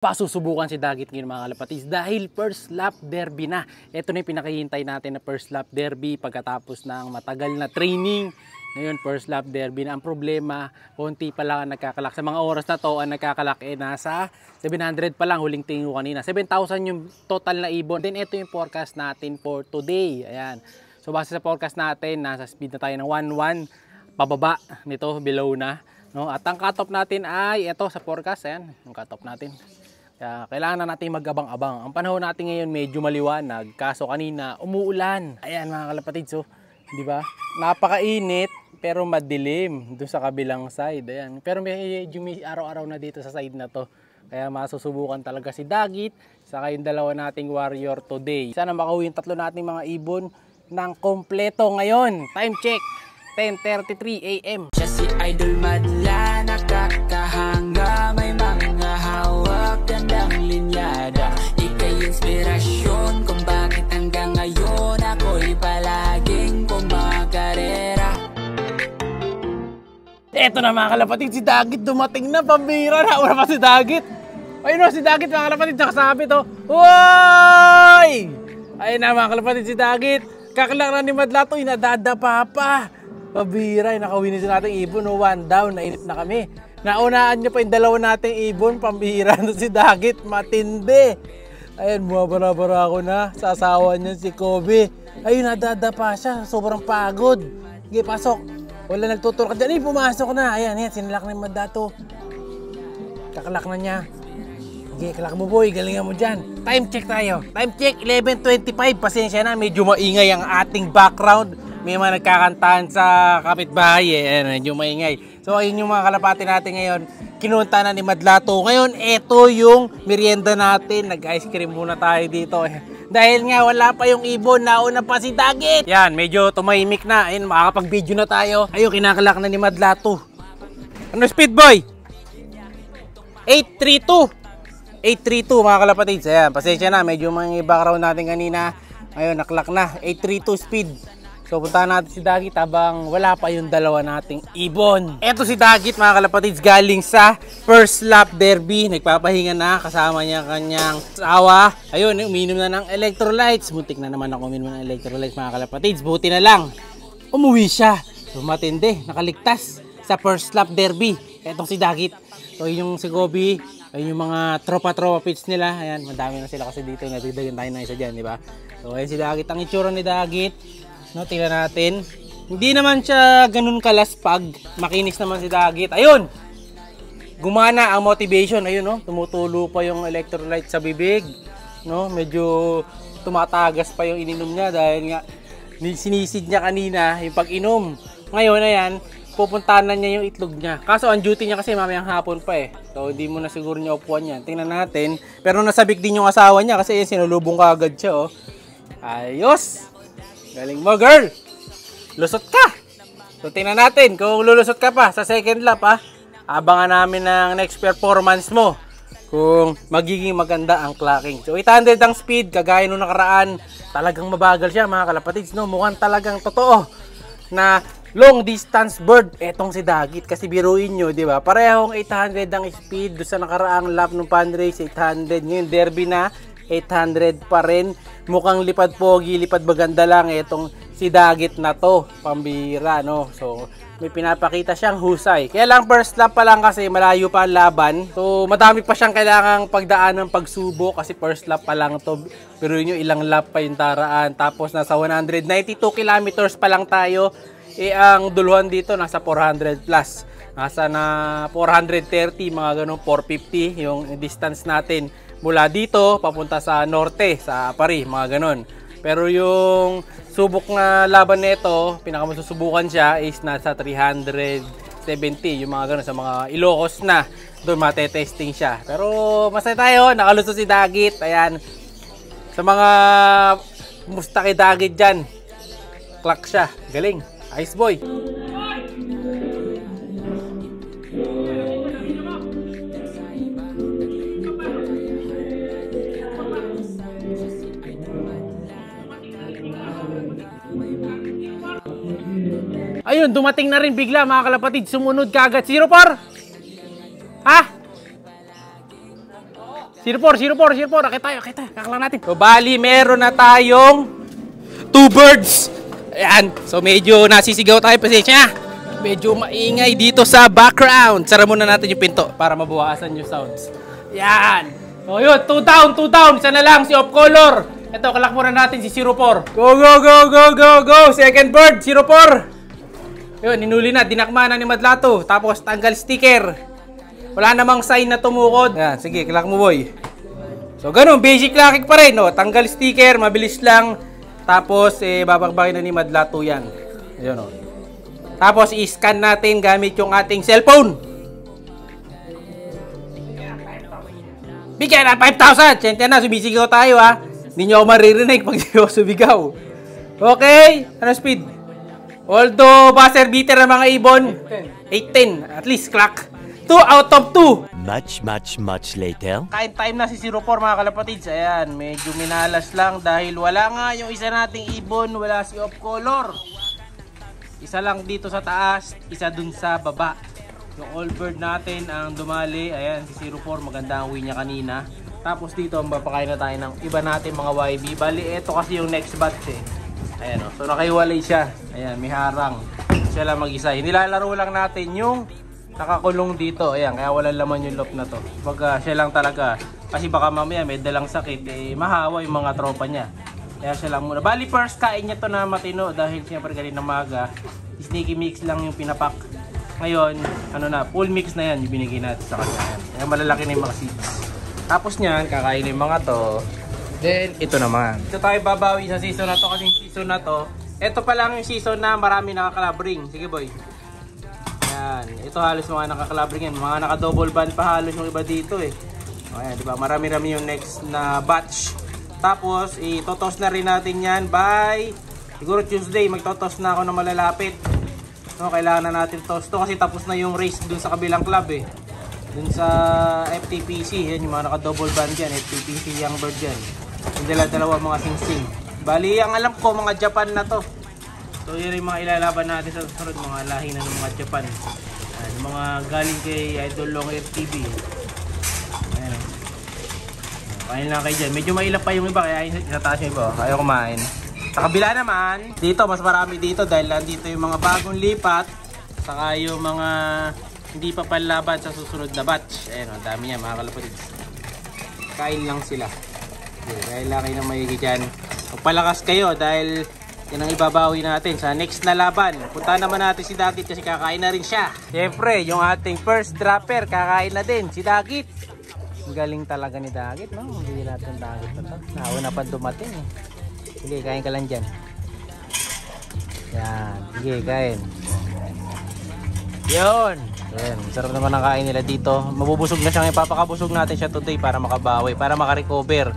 Pasusubukan si Dagit ngayon mga kalapatids dahil first lap derby na. Ito na yung pinakihintay natin na first lap derby pagkatapos ng matagal na training. Ngayon first lap derby na. Ang problema, konti pa lang ang nagkakalak. Sa mga oras na to, ang nagkakalak nasa 700 pa lang, huling tingin ko kanina. 7,000 yung total na ibon. Then ito yung forecast natin for today. Ayan. So base sa forecast natin, nasa speed na tayo ng 1-1 pababa nito, below na. No? At ang cutoff natin ay ito sa forecast. Ayan, yung cutoff natin. Kaya kailangan na natin mag-abang-abang. Ang panahon natin ngayon medyo maliwanag. Kaso kanina umuulan. Ayan mga kalapatids, so, di ba? Napakainit pero madilim doon sa kabilang side. Ayan. Pero medyo may araw-araw na dito sa side na to. Kaya masusubukan talaga si Dagit saka yung dalawa nating warrior today. Sana makauwi yung tatlo nating mga ibon ng kompleto ngayon. Time check, 10:33 AM. Siya si Idol Madla, nakakahanga, may mga hawak, gandang linyada. Ika'y inspirasyon kung bakit hanggang ngayon ako'y palaging kumakarera. Eto na mga kalapatid, si Dagit dumating na, pambira na. Una pa si Dagit. Ayun o, si Dagit mga kalapatid, nakasabit o. Woy! Ayun na mga kalapatid, si Dagit. Kakilak na ni Madla to, inadadapa pa. Pabira, nakawin sa nating ibon, no? 1 down, nainip na kami. Naunaan nyo pa yung dalawa nating ibon, pambira na si Dagit, matindi. Ayun, bumabara-bara ako na, sa asawa niya si Kobe. Ayun, nadadapa siya, sobrang pagod. Sige, pasok. Wala nagtuturo ka dyan, pumasok na. Ayan, sinilak na yung Madato. Kakalak na niya. Sige, kalak mo boy, galingan mo dyan. Time check tayo. Time check, 11:25. Pasensya na, medyo maingay ang ating background. May mga nagkakantahan sa kapitbahay medyo maingay. So ayun yung mga kalapati natin ngayon. Kinunta na ni Madlato. Ngayon, ito yung merienda natin. Nag-ice cream muna tayo dito. Dahil nga wala pa yung ibon, nauna pa si Dagit. Yan, medyo tumahimik na. Ayun, makakapag-video na tayo. Ayun, kinakalak na ni Madlato. Ano speed boy? 832. 832 mga kalapatids. Ayan, pasensya na. Medyo mga background natin kanina. Ayun, naklak na. 832 speed. So puntahan natin si Dagit habang wala pa yung dalawa nating ibon. Eto si Dagit mga kalapatids galing sa first lap derby. Nagpapahinga na kasama niya kanyang asawa. Ayun, uminom na ng electrolytes. Muntik na naman ako uminom ng electrolytes mga kalapatids. Buti na lang, umuwi siya. So matindi, nakaligtas sa first lap derby. Etong si Dagit. So yung si Kobe, ayun yung mga tropa-tropa pits nila. Ayan, madami na sila kasi dito. Nagdidagan tayo na isa dyan, di ba? So ayun si Dagit. Ang itsura ni Dagit. No, tingnan natin. Hindi naman siya ganun kalaspag. Makinis naman si Dagit. Ayun! Gumana ang motivation. Ayun, no? Tumutulo pa yung electrolyte sa bibig. No? Medyo tumatagas pa yung ininom niya dahil nga sinisid niya kanina yung pag-inom. Ngayon, ayan, pupuntahan na niya yung itlog niya. Kaso, ang duty niya kasi mamayang hapon pa eh. So, hindi mo na siguro niya upuan yan. Tingnan natin. Pero nasabik din yung asawa niya kasi sinulubong ka agad siya, oh. Ayos! Galing mo, girl! Lusot ka! So, tingnan natin kung lulusot ka pa sa second lap, ha? Abangan namin ng next performance mo kung magiging maganda ang clocking. So, 800 ang speed, kagaya nung nakaraan. Talagang mabagal siya, mga kalapatids, no? Mukhang talagang totoo na long distance bird etong si Dagit. Kasi biruin nyo, di ba? Parehong 800 ang speed doon sa nakaraang lap ng Panrace, 800. Ngayon, derby na, 800 pa rin. Mukhang lipad pogi, lipad maganda lang itong si Dagit na to. Pambira, no? So, may pinapakita siyang husay. Kaya lang first lap pa lang kasi malayo pa ang laban. So, madami pa siyang kailangang pagdaan ng pagsubok kasi first lap pa lang to. Pero yun yung ilang lap pa yung taraan. Tapos nasa 192 kilometers pa lang tayo. Ang duluhan dito nasa 400 plus. Nasa na 430, mga ganun, 450 yung distance natin. Mula dito, papunta sa norte, sa Paris, mga ganon. Pero yung subok na laban nito, pinakamasusubukan siya is nasa 370, yung mga ganon, sa mga Ilocos na. Doon matetesting siya. Pero masaya tayo, nakalusot si Dagit. Ayan, sa mga musta kay Dagit dyan, clock siya, galing. Ice boy. Ayun, dumating na rin bigla mga kalapatid. Sumunod kagad. 0-4? Ha? 04. Akit tayo. Kakala natin. So, bali, meron na tayong 2 birds. Ayan. So, medyo nasisigaw tayo. Pasensya. Medyo maingay dito sa background. Sara muna natin yung pinto para mabawasan yung sounds. Ayan. So, yun. 2 down. Isa na lang si off color. Ito, kalak muna natin si 04. Go. Second bird, 04. Yun, ninuli na. Dinakma na ni Madlato. Tapos, tanggal sticker. Wala namang sign na tumukod. Yan, sige, klak mo boy. So, ganun, basic clacking pa rin, no? Tanggal sticker, mabilis lang. Tapos, babagbakin na ni Madlato yan. Ayun, no? Tapos, i-scan natin gamit yung ating cellphone. Bigyan na 5,000. Siyempre na, sumisigaw tayo, ha? Hindi nyo ako maririnig pag di ako sumigaw. Okay? Ano speed? Although, buzzer beater ng mga ibon. 8-10. At least, clock. 2 out of 2. Much later. Kain time na si 04 mga kalapatids. Ayan, medyo minalas lang dahil wala nga yung isa nating ibon, wala si off color. Isa lang dito sa taas, isa dun sa baba. Yung all bird natin ang dumali. Ayan, si 04, maganda ang uwi niya kanina. Tapos dito, mapakain na tayo ng iba natin mga YB. Bali, ito kasi yung next batch eh. Ayan, oh. So nakaiwalay siya. Ayan, may harang. Siya lang mag-isa. Nilalaro lang natin yung nakakulong dito. Ayan, kaya walang laman yung loop na to. Pag siya lang talaga. Kasi baka mamaya may dalang sakit, mahawa yung mga tropa niya. Kaya siya lang muna. Bali, first kain niya to na matino dahil siyempre kanina maga. Sneaky mix lang yung pinapak. Ngayon, ano na, full mix na yan yung binigay natin sa kanya. Kaya malalaki na yung mga seeds. Tapos niyan, kakain yung mga to. Then, ito naman. Ito tayo babawi sa season na to kasi season na to. Ito pa lang yung season na marami nakakalabring. Sige boy. Yan. Ito halos mga nakakalabring yan. Mga naka-double band pa halos yung iba dito eh. Ayan, diba? Marami-rami yung next na batch. Tapos, itotos na rin natin yan by siguro Tuesday. Magtotos na ako na malalapit. No, kailangan na natin toss to kasi tapos na yung race dun sa kabilang club eh. Dun sa FTPC. Yan yung mga naka-double band yan. FTPC young bird yan. Yung dala-dalawa mga sing-sing. Bali, ang alam ko mga Japan na to. So yun yung mga ilalaban natin sa susunod, mga lahi na ng mga Japan. Ayan, yung mga galing kay Idol Long FTV. Ayan. Kain lang kayo dyan. Medyo mailap pa yung iba kaya inataas yung iba. Ayaw kumain. Sa kabila naman, dito mas marami dito dahil nandito yung mga bagong lipat. Saka yung mga hindi pa panlaban sa susunod na batch. Ayan, ang dami yan mga kalapatid. Kain lang sila. Dahil lang kayo ng maigi dyan. Magpalakas kayo dahil yan ang ibabawi natin sa next na laban. Punta naman natin si Dagit kasi kakain na rin siya. Siyempre, yung ating first dropper kakain na din si Dagit. Ang galing talaga ni Dagit, no? Hindi natin Dagit na to. Nauna pa dumating eh. Sige, kain ka lang dyan. Yan. Sige, kain. Yun. Yan. Sarap naman ang kain nila dito. Mabubusog na siya. Ipapakabusog natin siya today para makabawi. Para makarecover.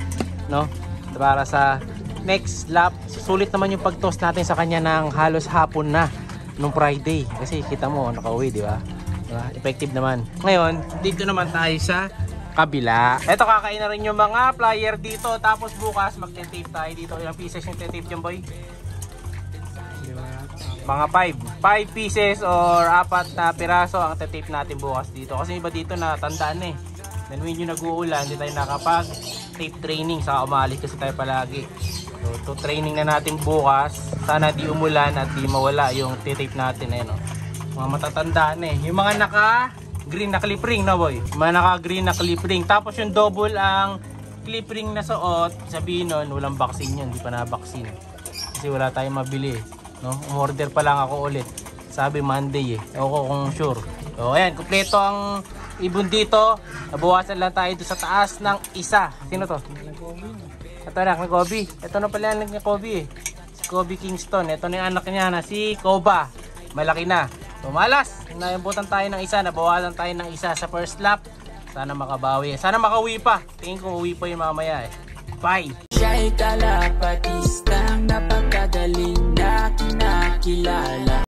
No? Para sa next lap. Sulit naman yung pag-toss natin sa kanya ng halos hapon na nung Friday. Kasi kita mo, nakauwi, di ba? Diba? Effective naman. Ngayon, dito naman tayo sa kabila. Ito, kakain na rin yung mga flyer dito. Tapos bukas, magte-tape tayo dito. Ilang pieces yung tape dyan, boy? Mga 5 pieces or 4 na piraso ang tape natin bukas dito. Kasi iba dito na tandaan eh. Then when yung nag-uulan, hindi tayo nakapag tape training. Saka umalis kasi tayo palagi. So, training na natin bukas. Sana di umulan at di mawala yung tape natin. Ayan, mga matatandaan eh. Yung mga naka-green na clip ring na boy. Mga naka-green na clip ring. Tapos yung double ang clip ring na suot. Sabihin nun, walang vaccine yun. Hindi pa na-vaccine. Kasi wala tayong mabili. No? Umorder pa lang ako ulit. Sabi Monday eh. Ako kung sure. So ayan, kumpleto ang ibon dito. Nabawasan lang tayo sa taas ng isa. Sino to? Ito na, kay Kobe. Ito na pala yung Kobe eh. Si Kobe Kingston. Ito na yung anak niya na si Koba. Malaki na. So malas. Naimbutan tayo ng isa. Nabawasan tayo ng isa sa first lap. Sana makabawi. Sana makauwi pa. Tingin ko uwi pa yung mamaya eh. Bye! Siya'y kalapatistang napakagaling na kinakilala.